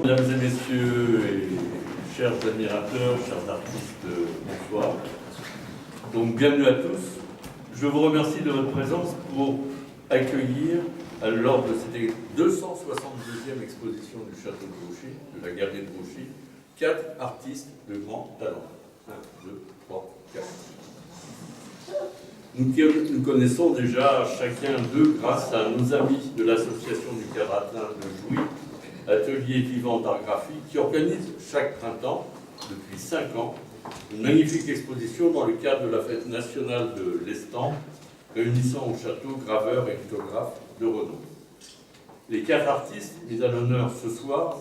Mesdames et messieurs, et chers admirateurs, chers artistes, bonsoir. Donc bienvenue à tous. Je vous remercie de votre présence pour accueillir, lors de cette 262e exposition du Château de Grouchy, de la Galerie de Grouchy, 4 artistes de grand talent. 1, 2, 3, 4. Nous connaissons déjà chacun d'eux grâce à nos amis de l'association du Caratin de Jouy, atelier vivant d'art graphique, qui organise chaque printemps, depuis 5 ans, une magnifique exposition dans le cadre de la fête nationale de l'Estampe, réunissant au château graveurs et lithographes de renom. Les 4 artistes mis à l'honneur ce soir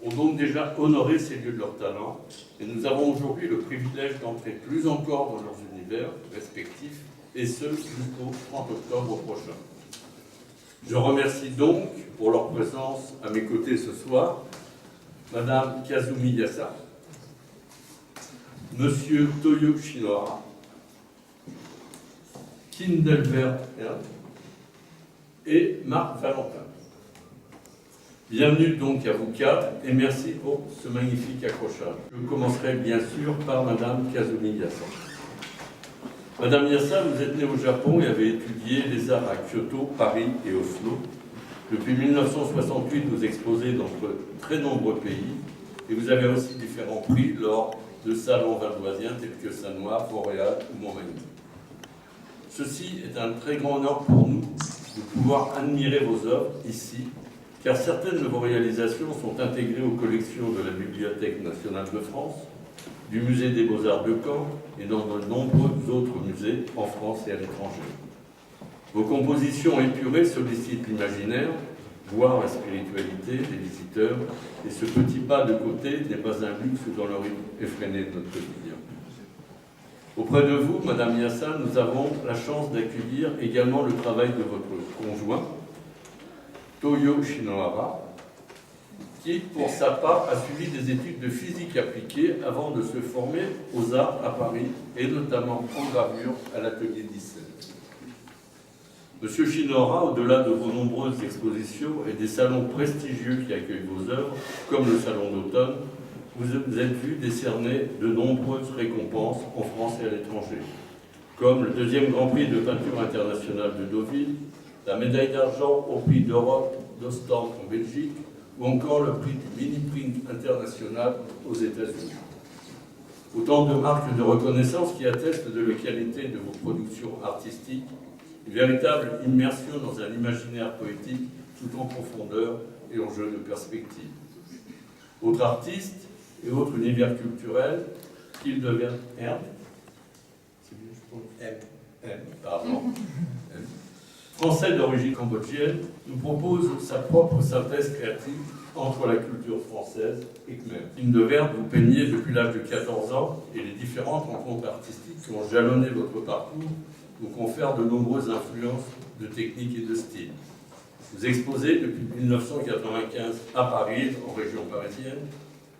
ont donc déjà honoré ces lieux de leur talent, et nous avons aujourd'hui le privilège d'entrer plus encore dans leurs univers respectifs, et ce jusqu'au 30 octobre prochain. Je remercie donc pour leur présence à mes côtés ce soir, Madame Kazumi Yasa, Monsieur Toyo Shinohara, Kindelbert et Marc Valentin. Bienvenue donc à vous 4 et merci pour ce magnifique accrochage. Je commencerai bien sûr par Madame Kazumi Yasa. Madame Yasa, vous êtes née au Japon et avez étudié les arts à Kyoto, Paris et Oslo. Depuis 1968, vous exposez dans de très nombreux pays et vous avez aussi différents prix lors de salons valdoisiens tels que Sannois, Montréal ou Montmagny. Ceci est un très grand honneur pour nous de pouvoir admirer vos œuvres ici, car certaines de vos réalisations sont intégrées aux collections de la Bibliothèque nationale de France, du Musée des Beaux-Arts de Caen et dans de nombreux autres musées en France et à l'étranger. Vos compositions épurées sollicitent l'imaginaire, voire la spiritualité des visiteurs, et ce petit pas de côté n'est pas un luxe dans le rythme effréné de notre quotidien. Auprès de vous, Madame Yasa, nous avons la chance d'accueillir également le travail de votre conjoint, Toyo Shinohara, qui, pour sa part, a suivi des études de physique appliquée avant de se former aux arts à Paris, et notamment en gravure à l'atelier 17. Monsieur Shinohara, au-delà de vos nombreuses expositions et des salons prestigieux qui accueillent vos œuvres, comme le Salon d'automne, vous êtes vu décerner de nombreuses récompenses en France et à l'étranger, comme le 2e Grand Prix de peinture internationale de Deauville, la médaille d'argent au Prix d'Europe d'Ostende en Belgique, ou encore le prix du mini-print international aux États-Unis. Autant de marques de reconnaissance qui attestent de la qualité de vos productions artistiques, une véritable immersion dans un imaginaire poétique tout en profondeur et en jeu de perspective. Autres artistes et autres univers culturels, qu'ils deviennent Français d'origine cambodgienne, nous propose sa propre synthèse créative entre la culture française et khmer. Kim de Verde, vous peignez depuis l'âge de 14 ans et les différentes rencontres artistiques qui ont jalonné votre parcours vous confèrent de nombreuses influences de techniques et de styles. Vous exposez depuis 1995 à Paris, en région parisienne,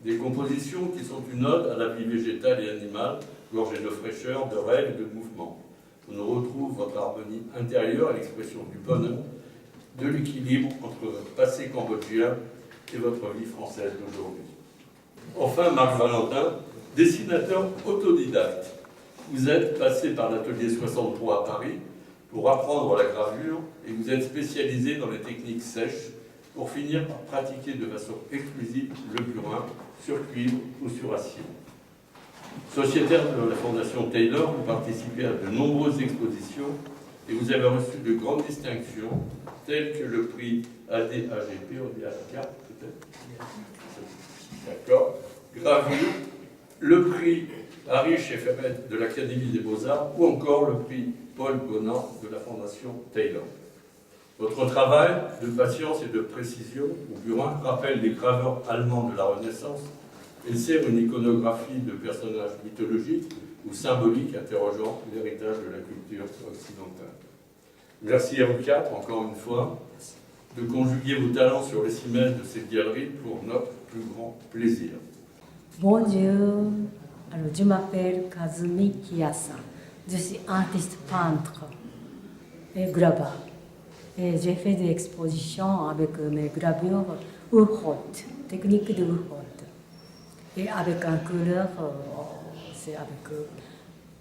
des compositions qui sont une ode à la vie végétale et animale, gorgée de fraîcheur, de règles et de mouvement. On retrouve votre harmonie intérieure à l'expression du bonheur, de l'équilibre entre votre passé cambodgien et votre vie française d'aujourd'hui. Enfin, Marc Valentin, dessinateur autodidacte. Vous êtes passé par l'atelier 63 à Paris pour apprendre la gravure et vous êtes spécialisé dans les techniques sèches pour finir par pratiquer de façon exclusive le burin sur cuivre ou sur acier. Sociétaire de la Fondation Taylor, vous participez à de nombreuses expositions et vous avez reçu de grandes distinctions, telles que le prix ADAGP, on dit ADAGP peut-être. D'accord. Gravure, le prix Harry Schefferet de l'Académie des Beaux-Arts ou encore le prix Paul Bonan de la Fondation Taylor. Votre travail de patience et de précision au burin rappelle les graveurs allemands de la Renaissance. Il sert une iconographie de personnages mythologiques ou symboliques interrogeant l'héritage de la culture occidentale. Merci à vous 4, encore une fois, de conjuguer vos talents sur les cimaises de cette galerie pour notre plus grand plaisir. Bonjour, alors, je m'appelle Kazumi Kiyasa. Je suis artiste peintre et graveur. Et j'ai fait des expositions avec mes gravures Urhot. technique de haute. Et avec un couleur, c'est avec.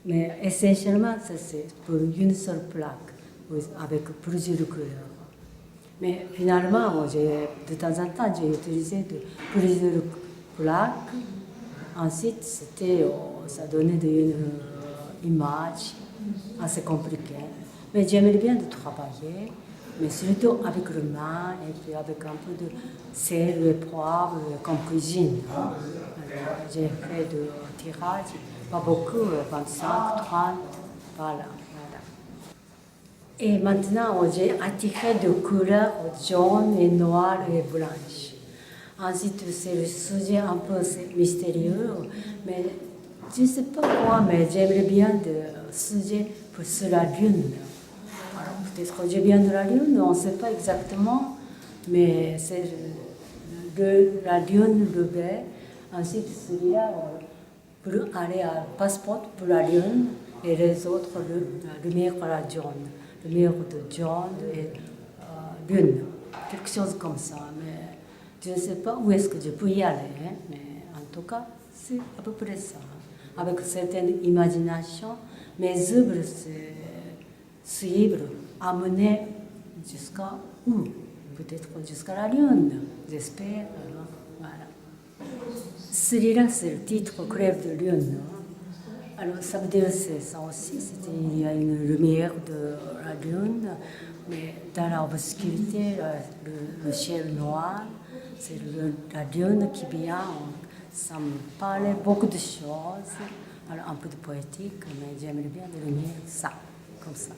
Mais essentiellement, c'est pour une seule plaque, avec plusieurs couleurs. Mais finalement, de temps en temps, j'ai utilisé plusieurs plaques. Ensuite, ça donnait une image assez compliquée. Mais j'aimais bien de travailler, mais surtout avec le main et puis avec un peu de sel et poivre comme cuisine. Alors, j'ai fait de tirage, pas beaucoup, 25, 30, voilà. Et maintenant, j'ai attiré de couleurs jaune et noire et blanche. Ensuite, c'est le sujet un peu mystérieux, mais je ne sais pas quoi, mais j'aimerais bien le sujet sur la Lune. Alors, peut-être que je viens de la Lune, on ne sait pas exactement, mais c'est la Lune levée. Ensuite, celui-là, pour aller à passeport pour la Lune, et les autres, la lumière à la jaune. Lumière de jaune et Lune. Quelque chose comme ça. Mais je ne sais pas où est-ce que je peux y aller, hein, mais en tout cas, c'est à peu près ça. Avec certaine imagination, mes œuvres, c'est suivre, amener jusqu'à où? Peut-être jusqu'à la Lune, j'espère. Voilà. Celui-là, c'est le titre Crève de Lune. Alors, ça veut dire c'est ça aussi, il y a une lumière de la Lune, mais dans l'obscurité, le ciel noir, c'est la Lune qui vient, ça me parlait beaucoup de choses, alors un peu de poétique, mais j'aimerais bien de lumière, ça, comme ça.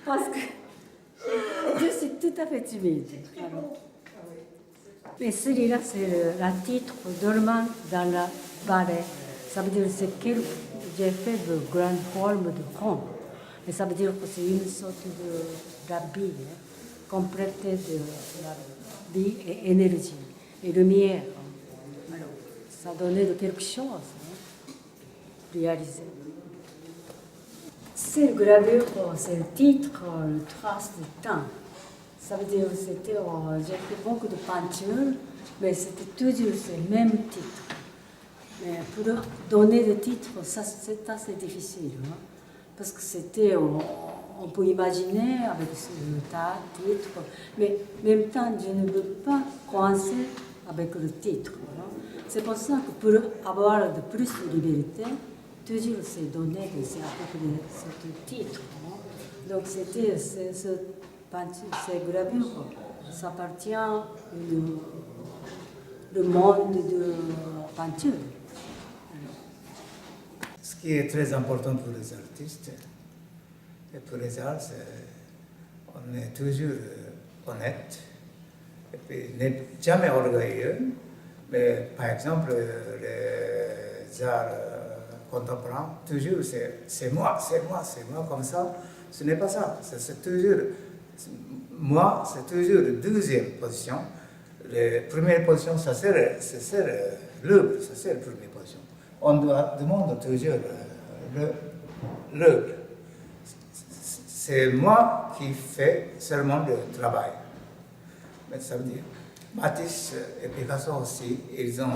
Parce que je suis tout à fait timide. Alors. Mais celui-là, c'est le titre Dormant dans la vallée. Ça veut dire que j'ai fait de grande forme de rond. Et ça veut dire que c'est une sorte de vie, complétée de la vie et énergie et lumière. Alors, ça donnait de quelque chose réalisé. Cette gravure, c'est le titre, le trace du temps. Ça veut dire que j'ai fait beaucoup de peintures, mais c'était toujours le même titre. Mais pour donner le titre, ça c'est assez difficile. Hein? Parce que on peut imaginer avec le titre, mais en même temps, je ne veux pas coincer avec le titre. Hein? C'est pour ça que pour avoir de plus de liberté, toujours c'est donné que c'est à peu près ce titre. Hein? Donc c'était ces gravures, ça appartient au monde de peinture. Ce qui est très important pour les artistes et pour les arts, on est toujours honnête et puis n'est jamais orgueilleux. Mais par exemple, les arts contemporains, toujours c'est moi, comme ça. Ce n'est pas ça. C'est toujours moi, c'est toujours la deuxième position. La première position, c'est l'œuvre, c'est la première position. On demande toujours l'œuvre. C'est moi qui fais seulement le travail. Mais ça veut dire, Matisse et Picasso aussi, ils ont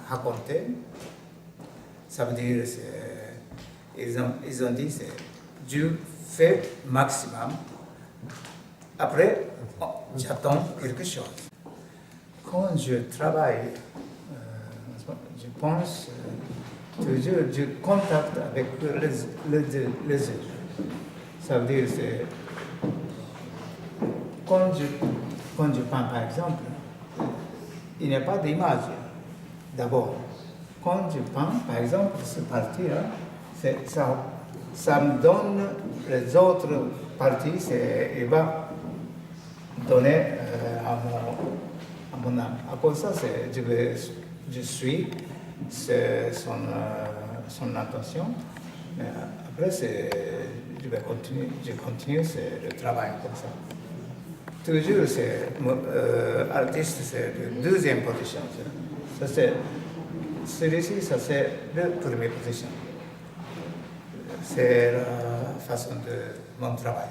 raconté. Ça veut dire, ils ont dit, Dieu fait maximum. Après, j'attends quelque chose. Quand je travaille, je pense toujours, je contacte avec les œuvres. Ça veut dire, quand je peins par exemple, il n'y a pas d'image d'abord. Quand je peins, par exemple, ce parti-là, ça me donne les autres parties, il va donner à mon âme. À cause de ça, je suis son intention. Mais après, je continue le travail comme ça. Toujours, artiste, c'est la deuxième position. Celui-ci, ça c'est la première position. C'est la façon de mon travail.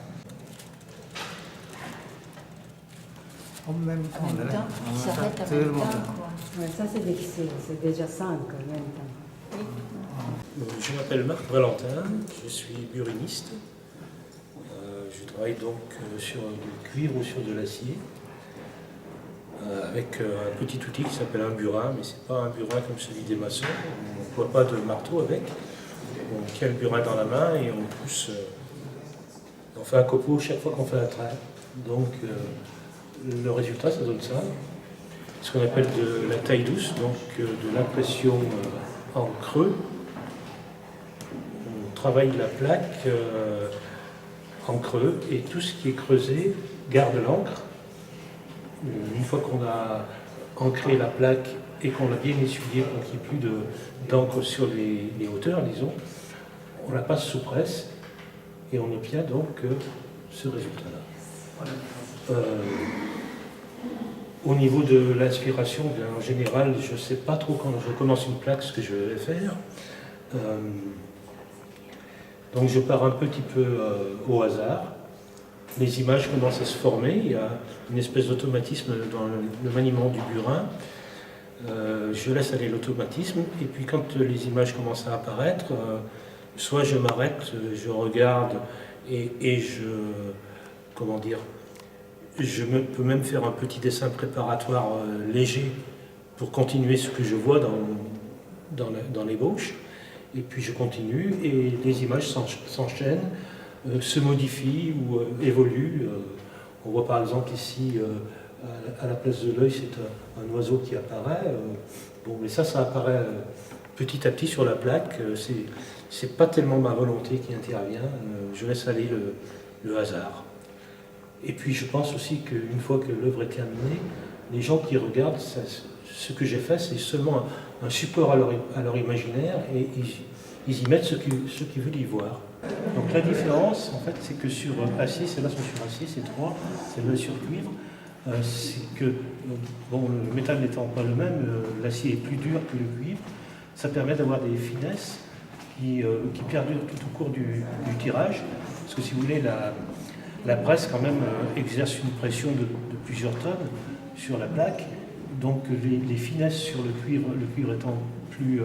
En même temps. En même là. temps, En même ça temps, s'arrête en tout le même monde. temps, quoi. Ouais, ça c'est difficile, c'est déjà 5 en même temps. Je m'appelle Marc Valentin, je suis buriniste. Je travaille donc sur du cuivre ou sur de l'acier, avec un petit outil qui s'appelle un burin, mais ce n'est pas un burin comme celui des maçons, on n'emploie pas de marteau avec. On tient le burin dans la main et on pousse, on fait un copeau chaque fois qu'on fait un trait. Donc le résultat, ça donne ça, ce qu'on appelle de la taille douce, donc de l'impression en creux. On travaille la plaque en creux et tout ce qui est creusé garde l'encre. Une fois qu'on a ancré la plaque et qu'on l'a bien essuyée pour qu'il n'y ait plus d'encre sur les hauteurs, disons, on la passe sous presse et on obtient donc ce résultat-là. Au niveau de l'inspiration, en général, je ne sais pas trop quand je commence une plaque ce que je vais faire. Donc je pars un petit peu au hasard. Les images commencent à se former, il y a une espèce d'automatisme dans le maniement du burin. Je laisse aller l'automatisme, et puis quand les images commencent à apparaître, soit je m'arrête, je regarde, et comment dire, peux même faire un petit dessin préparatoire léger pour continuer ce que je vois dans l'ébauche. Et puis je continue et les images s'enchaînent, se modifient ou évoluent. On voit par exemple ici, à la place de l'œil, c'est un oiseau qui apparaît. Bon, mais ça apparaît petit à petit sur la plaque. C'est pas tellement ma volonté qui intervient. Je laisse aller le hasard. Et puis je pense aussi qu'une fois que l'œuvre est terminée, les gens qui regardent, ce que j'ai fait, c'est seulement un support à leur imaginaire et ils y mettent ce qu'ils veulent y voir. Donc la différence, en fait, c'est que sur acier, celles-là sont sur acier, c'est 3, celles-là sur cuivre, c'est que, bon, le métal n'étant pas le même, l'acier est plus dur que le cuivre, ça permet d'avoir des finesses qui perdurent tout au cours du tirage, parce que si vous voulez, la presse quand même exerce une pression de plusieurs tonnes sur la plaque, donc les finesses sur le cuivre étant plus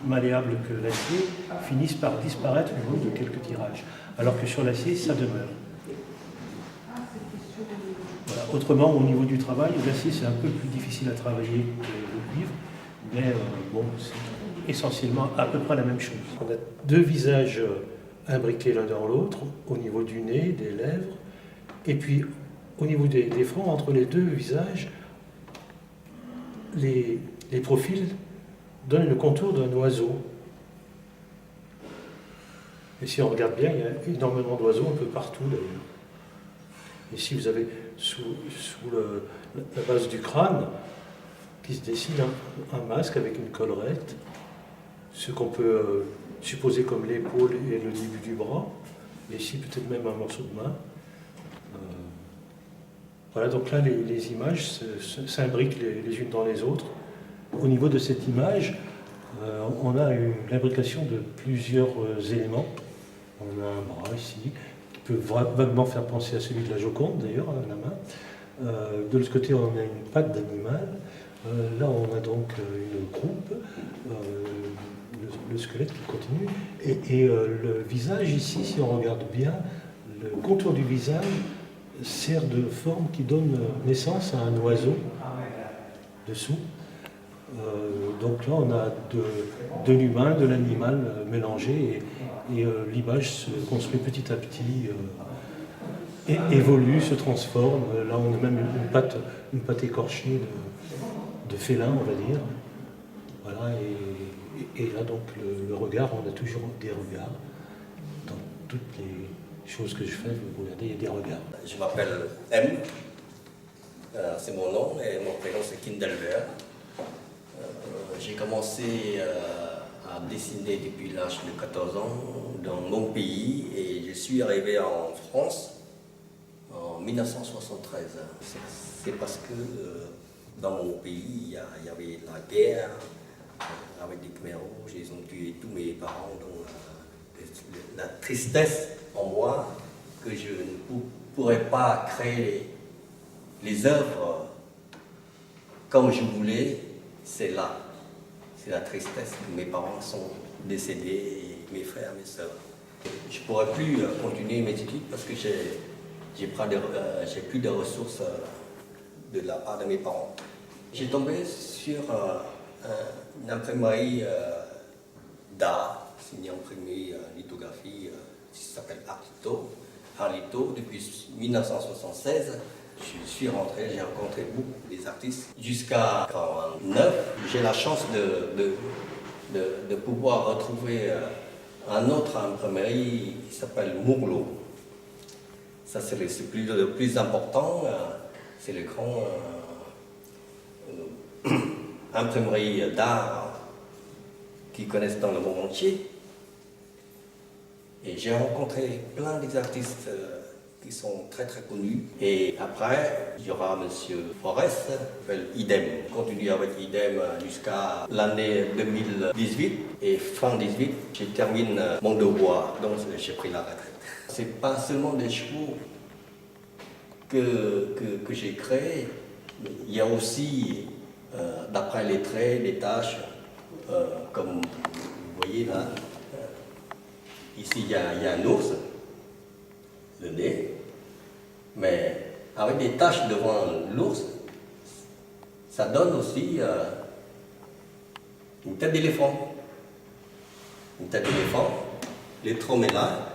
malléable que l'acier, finissent par disparaître au bout de quelques tirages, alors que sur l'acier, ça demeure. Voilà. Autrement, au niveau du travail, l'acier c'est un peu plus difficile à travailler que le cuivre, mais bon, c'est essentiellement à peu près la même chose. On a deux visages imbriqués l'un dans l'autre, au niveau du nez, des lèvres, et puis au niveau des fronts, entre les deux visages, les profils donnent le contour d'un oiseau. Et si on regarde bien, il y a énormément d'oiseaux un peu partout d'ailleurs. Ici, vous avez sous la base du crâne qui se dessine un masque avec une collerette, ce qu'on peut supposer comme l'épaule et le début du bras, et ici peut-être même un morceau de main. Voilà, donc là les images s'imbriquent les unes dans les autres. Au niveau de cette image, on a l'imbrication de plusieurs éléments. On a un bras ici, qui peut vaguement faire penser à celui de la Joconde d'ailleurs, à la main. De l'autre côté, on a une patte d'animal. Là, on a donc une croupe, le squelette qui continue. Et le visage ici, si on regarde bien, le contour du visage sert de forme qui donne naissance à un oiseau dessous. Donc là, on a de l'humain, de l'animal mélangé et l'image se construit petit à petit, et évolue, se transforme. Là, on a même une patte écorchée de félin, on va dire. Voilà, et là, donc, le regard, on a toujours des regards. Dans toutes les choses que je fais, vous regardez, il y a des regards. Je m'appelle M, c'est mon nom, et mon prénom c'est Kindelbert. J'ai commencé à dessiner depuis l'âge de 14 ans dans mon pays et je suis arrivé en France en 1973. C'est parce que dans mon pays, il y avait la guerre avec des Khmers rouges, ils ont tué tous mes parents. Donc la tristesse en moi que je ne pourrais pas créer les œuvres comme je voulais, c'est là. C'est la tristesse que mes parents sont décédés, et mes frères, mes sœurs. Je ne pourrais plus continuer mes études parce que j'ai plus de ressources de la part de mes parents. J'ai tombé sur une imprimerie d'art, c'est une imprimerie lithographie qui s'appelle Arlito. Depuis 1976, je suis rentré, j'ai rencontré beaucoup des artistes. Jusqu'à 1989, j'ai la chance de pouvoir retrouver un autre imprimerie qui s'appelle Mourlot. Ça, c'est le plus important, c'est le grand imprimerie d'art qu'ils connaissent dans le monde entier. Et j'ai rencontré plein d'artistes qui sont très très connus. Et après, il y aura M. Forest, IDEM. Je continue avec IDEM jusqu'à l'année 2018. Et fin 2018, je termine mon devoir, donc j'ai pris la retraite. C'est pas seulement des chevaux que j'ai créés, il y a aussi, d'après les traits, les taches, comme vous voyez là, ici il y a un ours, le nez, mais avec des taches devant l'ours, ça donne aussi une tête d'éléphant. Une tête d'éléphant, le trône est là,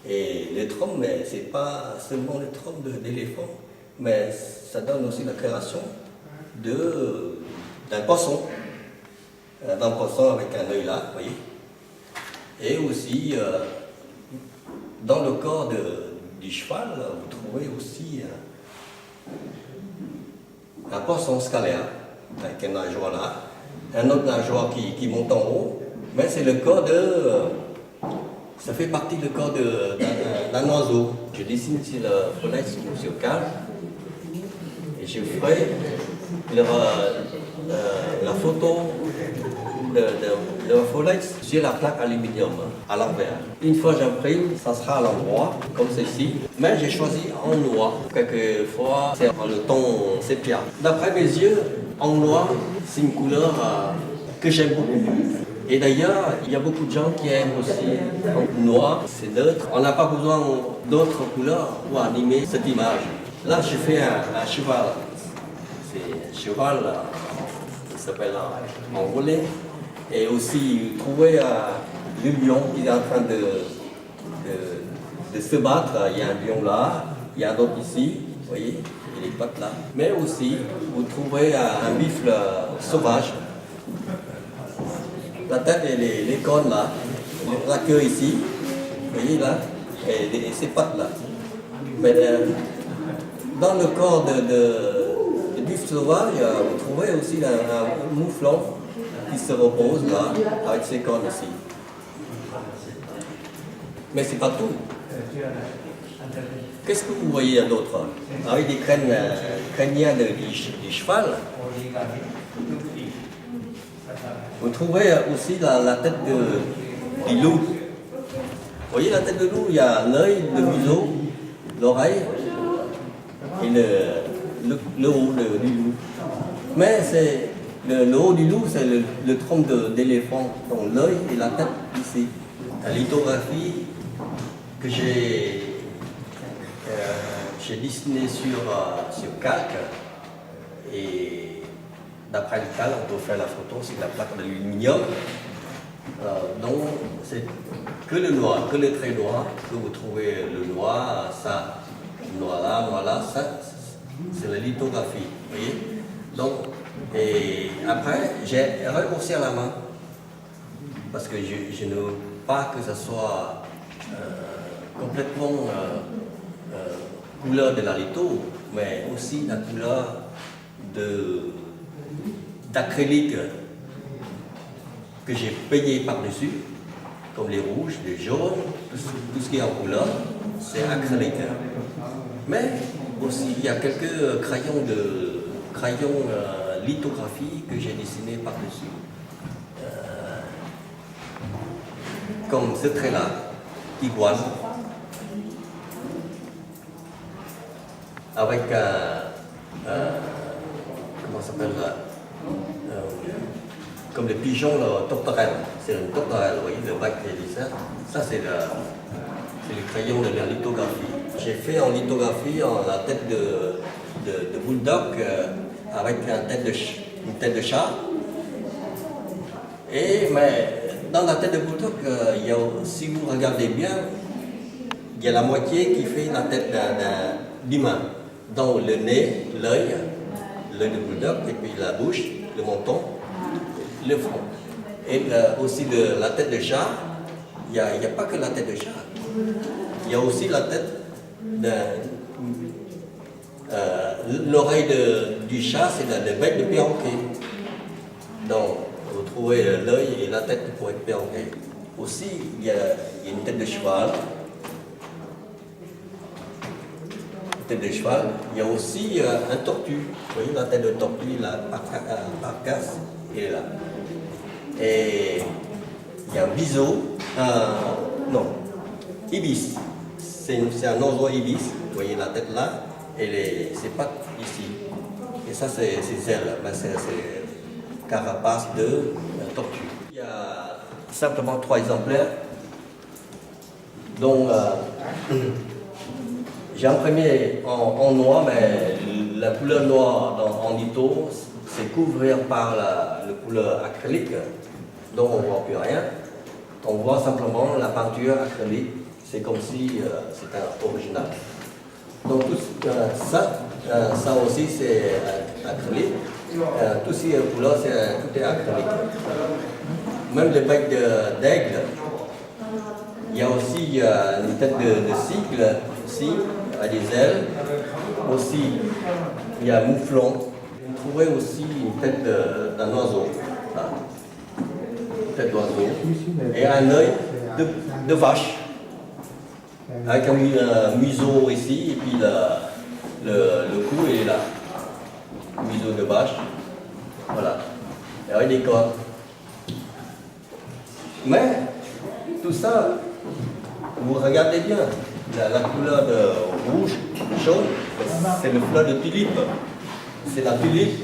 et le trône, c'est pas seulement le trône d'éléphant, mais ça donne aussi la création d'un poisson. D'un poisson avec un œil là, vous voyez. Et aussi, dans le corps du cheval, vous trouvez aussi un poisson scalaire, avec un nageoire là, un autre nageoire qui monte en haut, mais c'est le corps ça fait partie du corps d'un oiseau. Je dessine sur la fenêtre sur le cadre, et je ferai la photo de la fenêtre sur la plaque aluminium à l'envers. Une fois j'imprime, ça sera à l'endroit, comme ceci. Mais j'ai choisi en noir. Quelquefois, c'est en le ton sépia. D'après mes yeux, en noir, c'est une couleur que j'aime beaucoup. Et d'ailleurs, il y a beaucoup de gens qui aiment aussi en noir, c'est neutre. On n'a pas besoin d'autres couleurs pour animer cette image. Là, je fais un cheval. C'est un cheval qui s'appelle en relais. Et aussi, trouver le lion qui est en train de se battre. Il y a un lion là, il y a un autre ici, vous voyez, et les pattes là. Mais aussi, vous trouverez un buffle sauvage. La tête et les cornes là, la queue ici, vous voyez là, et ses pattes là. Mais dans le corps de buffle sauvage, vous trouverez aussi un mouflon qui se repose là, avec ses cornes ici. Mais c'est pas tout. Qu'est-ce que vous voyez d'autre? Avec des crâniens du cheval, vous trouverez aussi la tête du loup. Vous voyez la tête de loup, il y a l'œil, le museau, l'oreille et le haut du loup. Mais c'est le haut du loup, c'est le tronc d'éléphant, donc l'œil et la tête ici. La lithographie que j'ai dessiné sur calque, et d'après le calque, on peut faire la photo sur la plaque d'aluminium. Donc c'est que le noir, que le trait noir, que vous trouvez le noir, ça, noir là, ça, c'est la lithographie, vous voyez. Donc, et après, j'ai raccourci à la main, parce que je ne veux pas que ça soit complètement couleur de la litho, mais aussi la couleur d'acrylique que j'ai payé par-dessus, comme les rouges, les jaunes, tout ce qui est en couleur, c'est acrylique. Mais aussi, il y a quelques crayons lithographie que j'ai dessiné par-dessus. Comme ce trait-là, iguane. avec comment ça s'appelle comme le pigeon, le tourterelle. C'est une tourterelle, vous voyez, le bac des dessin. Ça, c'est le crayon de la lithographie. J'ai fait en lithographie la tête de bulldog avec une tête de chat. Mais dans la tête de bulldog, si vous regardez bien, il y a la moitié qui fait la tête d'humain. Donc le nez, l'œil de bulldog, et puis la bouche, le menton, le front. Et aussi la tête de chat, il n'y a pas que la tête de chat. Il y a aussi la tête l'oreille du chat, c'est le bec de perroquet. Donc, vous trouvez l'œil et la tête pour être perroquet. Aussi, il y a une tête de cheval. Tête de cheval. Il y a aussi un tortue. Vous voyez la tête de tortue, la carcasse, elle est là. Et il y a un biseau, non, ibis. C'est un oiseau ibis. Vous voyez la tête là, et ses pattes ici. Et ça, c'est ses ailes. Ben, c'est carapace de tortue. Il y a simplement 3 exemplaires. Donc, j'ai imprimé en noir, mais la couleur noire en litho, c'est couvert par la couleur acrylique, donc on ne voit plus rien. On voit simplement la peinture acrylique, c'est comme si c'était original. Donc tout ça aussi c'est acrylique. Tout ces couleurs, tout est acrylique. Même le bec d'aigle, il y a aussi une tête de cycle, aussi, avec des ailes. Aussi, il y a un mouflon. Vous trouvez aussi une tête d'un oiseau. Là. Une tête d'oiseau. Et un œil de vache. Avec un museau ici, et puis le cou est là. Museau de vache. Voilà. Et avec des cornes. Mais, tout ça, vous regardez bien. La couleur de rouge, jaune, c'est le fleur de tulipe. C'est la tulipe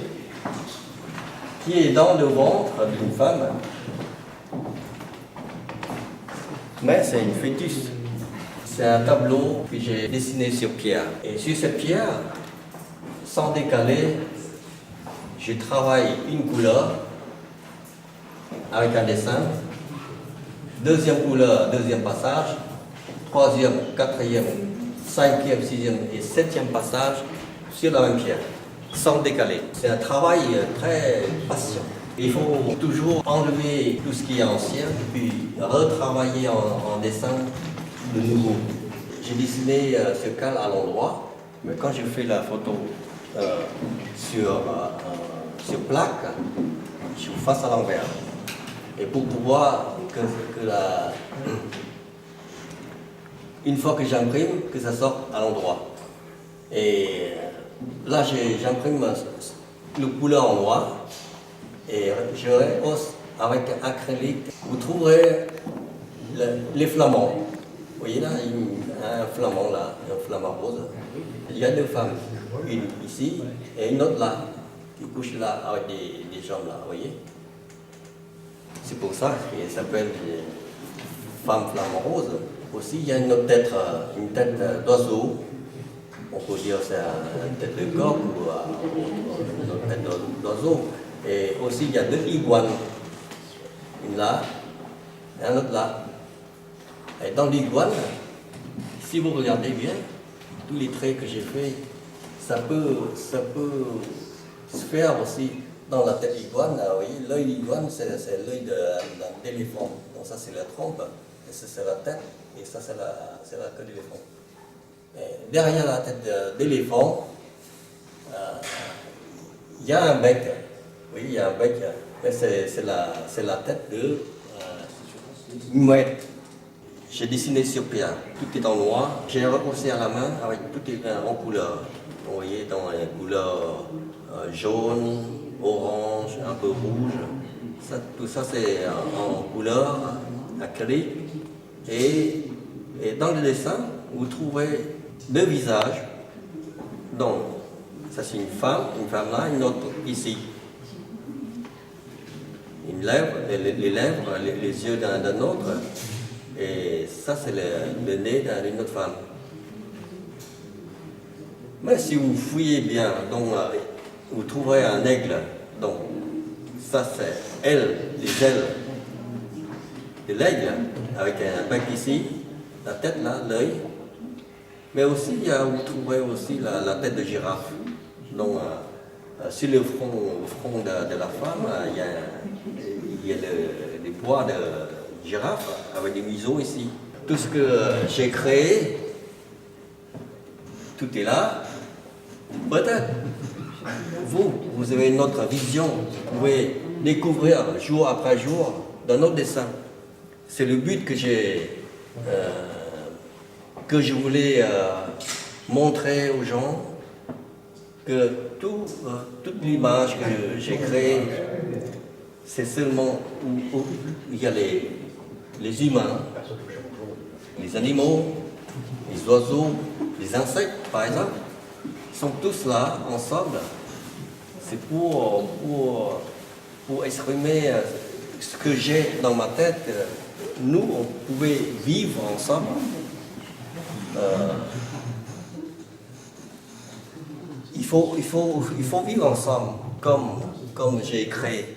qui est dans le ventre d'une femme. Mais c'est une fœtus. C'est un tableau que j'ai dessiné sur pierre. Et sur cette pierre, sans décaler, je travaille une couleur avec un dessin. Deuxième couleur, deuxième passage. Troisième, quatrième, cinquième, sixième et septième passage sur la même pierre, sans décaler. C'est un travail très patient. Il faut toujours enlever tout ce qui est ancien, puis retravailler en dessin de nouveau. J'ai dessiné ce cal à l'endroit, mais quand je fais la photo sur plaque, je suis face à l'envers. Et pour pouvoir que une fois que j'imprime, que ça sorte à l'endroit. Et là, j'imprime le couleur en noir et je rehausse avec acrylique. Vous trouverez les flamants. Vous voyez là, un flamant là, un flamant rose. Il y a 2 femmes, une ici et une autre là, qui couche là avec des jambes là, vous voyez. C'est pour ça qu'elle s'appelle femme flamant rose. Aussi, il y a une autre tête, une tête d'oiseau. On peut dire que c'est une tête de coq ou une autre tête d'oiseau. Et aussi, il y a 2 iguanes. Une là et un autre là. Et dans l'iguane, si vous regardez bien, tous les traits que j'ai faits, ça peut se faire aussi dans la tête d'iguane. Vous voyez, l'œil d'iguane, c'est l'œil d'un éléphant. Donc ça, c'est la trompe. Et ça, c'est la tête, et ça, c'est la queue d'éléphant. Derrière la tête d'éléphant, il y a un bec. Oui, il y a un bec, mais c'est la tête de mouette. J'ai dessiné sur pierre, tout est en noir. J'ai repoussé à la main avec tout est en couleur. Vous voyez, dans les couleurs jaune, orange, un peu rouge. Tout ça, c'est en couleur acrylique. Et dans le dessin, vous trouverez 2 visages Donc, ça c'est une femme là, une autre ici. Une lèvre, les lèvres, les yeux d'un autre. Et ça c'est le nez d'une autre femme. Mais si vous fouillez bien, donc, vous trouverez un aigle. Donc, ça c'est elle, les ailes de l'aigle, avec un bec ici, la tête là, l'œil. Mais aussi, vous trouverez aussi la tête de girafe. Donc, sur le front de la femme, il y a les poids de girafe avec des museaux ici. Tout ce que j'ai créé, tout est là. Peut-être, vous avez une autre vision. Vous pouvez découvrir jour après jour dans notre dessin. C'est le but que je voulais montrer aux gens, que toute l'image que j'ai créée, c'est seulement où il y a les humains, les animaux, les oiseaux, les insectes par exemple, ils sont tous là ensemble. C'est pour exprimer ce que j'ai dans ma tête. Nous, on pouvait vivre ensemble. Il faut vivre ensemble, comme j'ai créé.